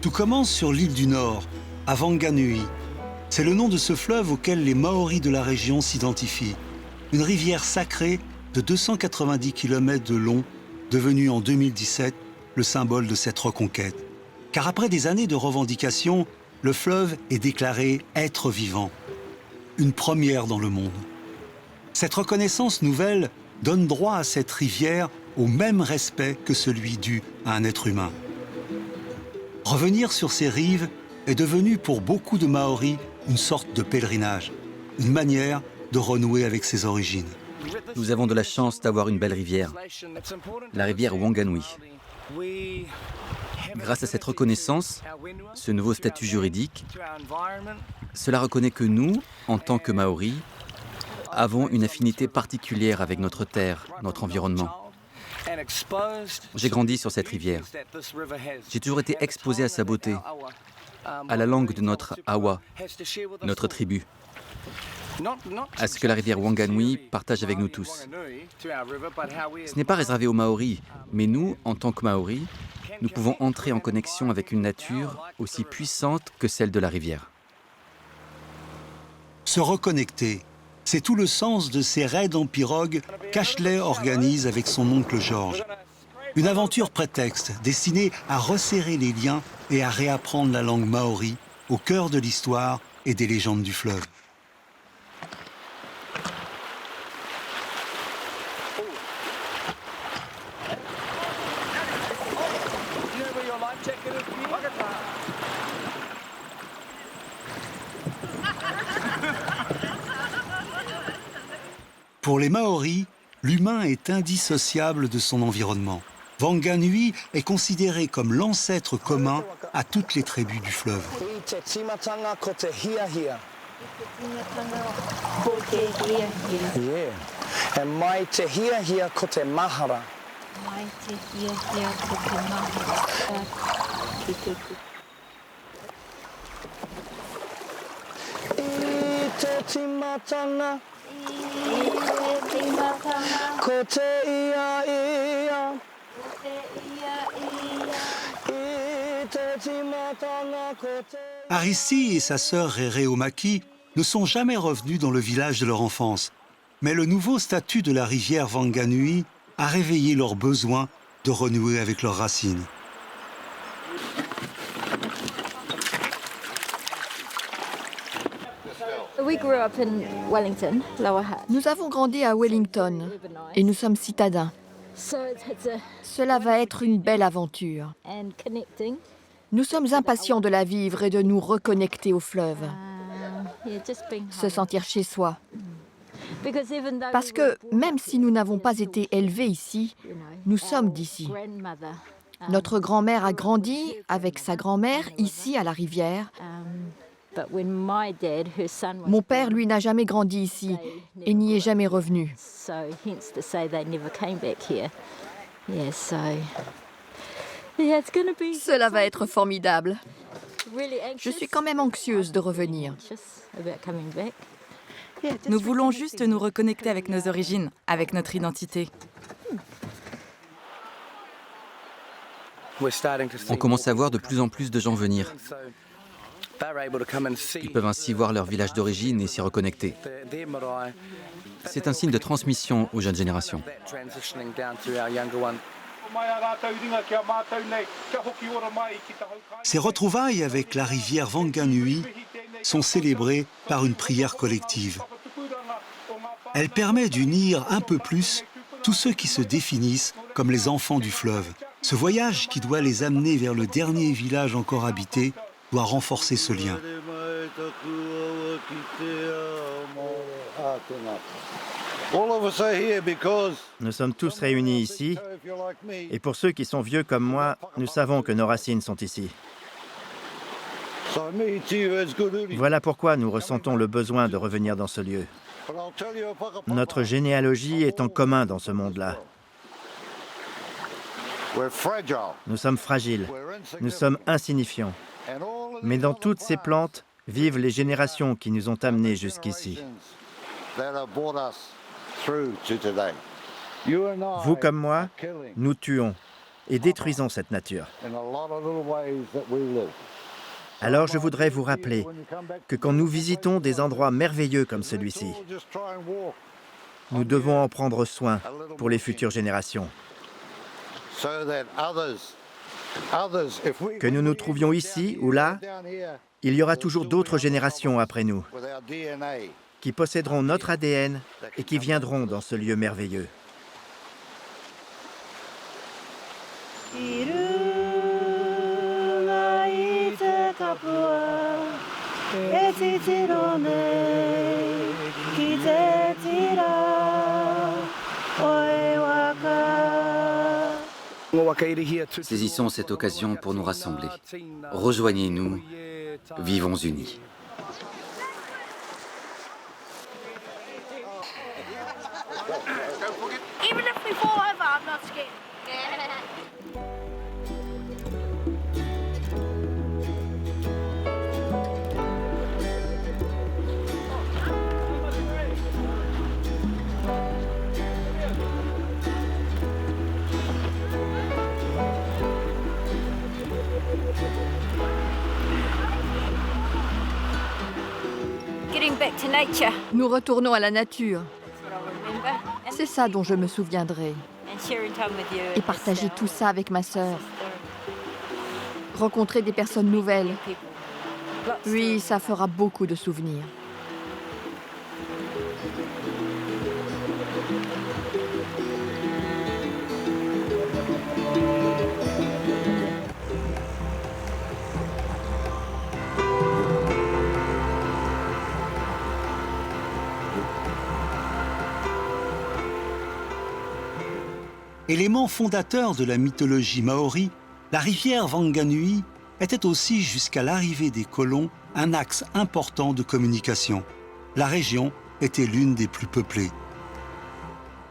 Tout commence sur l'île du Nord, à Wanganui. C'est le nom de ce fleuve auquel les Maoris de la région s'identifient. Une rivière sacrée de 290 km de long, devenue en 2017 le symbole de cette reconquête. Car après des années de revendications, le fleuve est déclaré être vivant. Une première dans le monde. Cette reconnaissance nouvelle donne droit à cette rivière au même respect que celui dû à un être humain. Revenir sur ces rives est devenu pour beaucoup de Maoris une sorte de pèlerinage, une manière de renouer avec ses origines. Nous avons de la chance d'avoir une belle rivière, la rivière Wanganui. Grâce à cette reconnaissance, ce nouveau statut juridique, cela reconnaît que nous, en tant que Maoris, avons une affinité particulière avec notre terre, notre environnement. J'ai grandi sur cette rivière. J'ai toujours été exposé à sa beauté, à la langue de notre Awa, notre tribu, à ce que la rivière Wanganui partage avec nous tous. Ce n'est pas réservé aux Maoris, mais nous, en tant que Maoris, nous pouvons entrer en connexion avec une nature aussi puissante que celle de la rivière. Se reconnecter, c'est tout le sens de ces raids en pirogue qu'Ashley organise avec son oncle George. Une aventure prétexte destinée à resserrer les liens et à réapprendre la langue maori au cœur de l'histoire et des légendes du fleuve. Pour les Maoris, l'humain est indissociable de son environnement. Wanganui est considéré comme l'ancêtre commun à toutes les tribus du fleuve. Arissi et sa sœur Rereomaki ne sont jamais revenus dans le village de leur enfance. Mais le nouveau statut de la rivière Wanganui a réveillé leur besoin de renouer avec leurs racines. Nous avons grandi à Wellington et nous sommes citadins. Cela va être une belle aventure. Nous sommes impatients de la vivre et de nous reconnecter au fleuve. Se sentir chez soi. Parce que même si nous n'avons pas été élevés ici, nous sommes d'ici. Notre grand-mère a grandi avec sa grand-mère ici à la rivière. Mon père, lui, n'a jamais grandi ici et n'y est jamais revenu. Cela va être formidable. Je suis quand même anxieuse de revenir. Nous voulons juste nous reconnecter avec nos origines, avec notre identité. On commence à voir de plus en plus de gens venir. Ils peuvent ainsi voir leur village d'origine et s'y reconnecter. C'est un signe de transmission aux jeunes générations. Ces retrouvailles avec la rivière Wanganui sont célébrées par une prière collective. Elle permet d'unir un peu plus tous ceux qui se définissent comme les enfants du fleuve. Ce voyage qui doit les amener vers le dernier village encore habité doit renforcer ce lien. Nous sommes tous réunis ici, et pour ceux qui sont vieux comme moi, nous savons que nos racines sont ici. Voilà pourquoi nous ressentons le besoin de revenir dans ce lieu. Notre généalogie est en commun dans ce monde-là. Nous sommes fragiles, nous sommes insignifiants. Mais dans toutes ces plantes vivent les générations qui nous ont amenés jusqu'ici. Vous comme moi, nous tuons. et détruisons cette nature. Alors je voudrais vous rappeler que quand nous visitons des endroits merveilleux comme celui-ci, nous devons en prendre soin pour les futures générations. Que nous nous trouvions ici ou là, il y aura toujours d'autres générations après nous qui posséderont notre ADN et qui viendront dans ce lieu merveilleux. Saisissons cette occasion pour nous rassembler. Rejoignez-nous, vivons unis. Even if we fall over, I'm not scared. Getting back to nature. Nous retournons à la nature. That's what I remember. C'est ça dont je me souviendrai. And sharing time with you. Et partager tout ça avec ma sœur. Rencontrer des personnes nouvelles. Oui, ça fera beaucoup de souvenirs. Élément fondateur de la mythologie maori, la rivière Wanganui était aussi, jusqu'à l'arrivée des colons, un axe important de communication. La région était l'une des plus peuplées.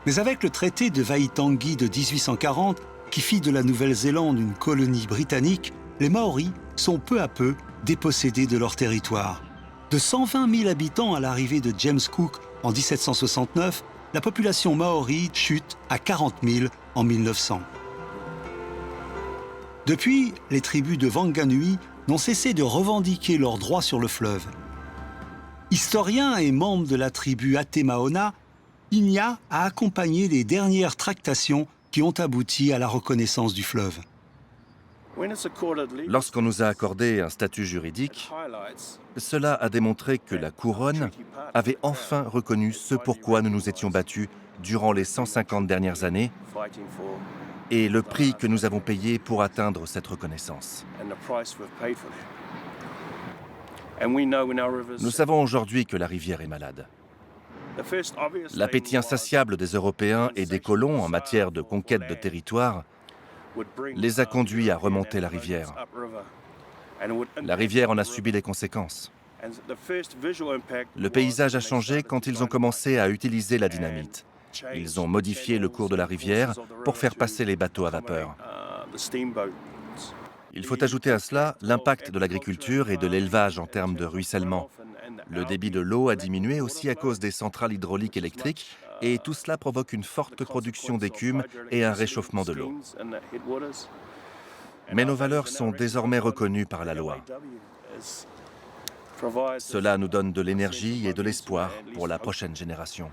Mais avec le traité de Waitangi de 1840, qui fit de la Nouvelle-Zélande une colonie britannique, les Maoris sont peu à peu dépossédés de leur territoire. De 120 000 habitants à l'arrivée de James Cook en 1769, la population maori chute à 40 000 en 1900. Depuis, les tribus de Wanganui n'ont cessé de revendiquer leurs droits sur le fleuve. Historien et membre de la tribu Atemaona, Inya a accompagné les dernières tractations qui ont abouti à la reconnaissance du fleuve. Lorsqu'on nous a accordé un statut juridique, cela a démontré que la couronne avait enfin reconnu ce pourquoi nous nous étions battus durant les 150 dernières années et le prix que nous avons payé pour atteindre cette reconnaissance. Nous savons aujourd'hui que la rivière est malade. L'appétit insatiable des Européens et des colons en matière de conquête de territoire les a conduits à remonter la rivière. La rivière en a subi les conséquences. Le paysage a changé quand ils ont commencé à utiliser la dynamite. Ils ont modifié le cours de la rivière pour faire passer les bateaux à vapeur. Il faut ajouter à cela l'impact de l'agriculture et de l'élevage en termes de ruissellement. Le débit de l'eau a diminué aussi à cause des centrales hydrauliques électriques et tout cela provoque une forte production d'écume et un réchauffement de l'eau. Mais nos valeurs sont désormais reconnues par la loi. Cela nous donne de l'énergie et de l'espoir pour la prochaine génération.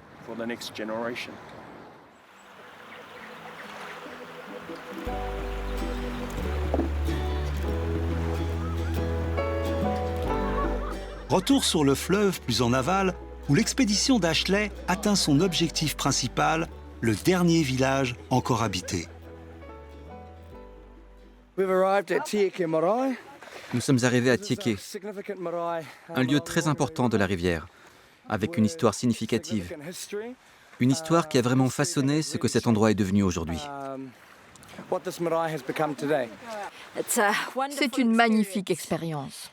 Retour sur le fleuve plus en aval, où l'expédition d'Ashley atteint son objectif principal, le dernier village encore habité. Nous sommes arrivés à Tieke, un lieu très important de la rivière, avec une histoire significative. Une histoire qui a vraiment façonné ce que cet endroit est devenu aujourd'hui. C'est une magnifique expérience.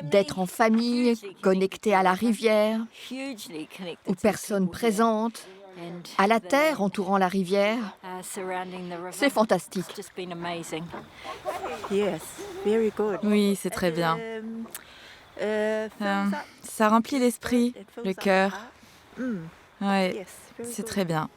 D'être en famille, connecté à la rivière, aux personnes présentes, à la terre entourant la rivière. C'est fantastique. Oui, c'est très bien. Ça remplit l'esprit, le cœur. Oui, c'est très bien.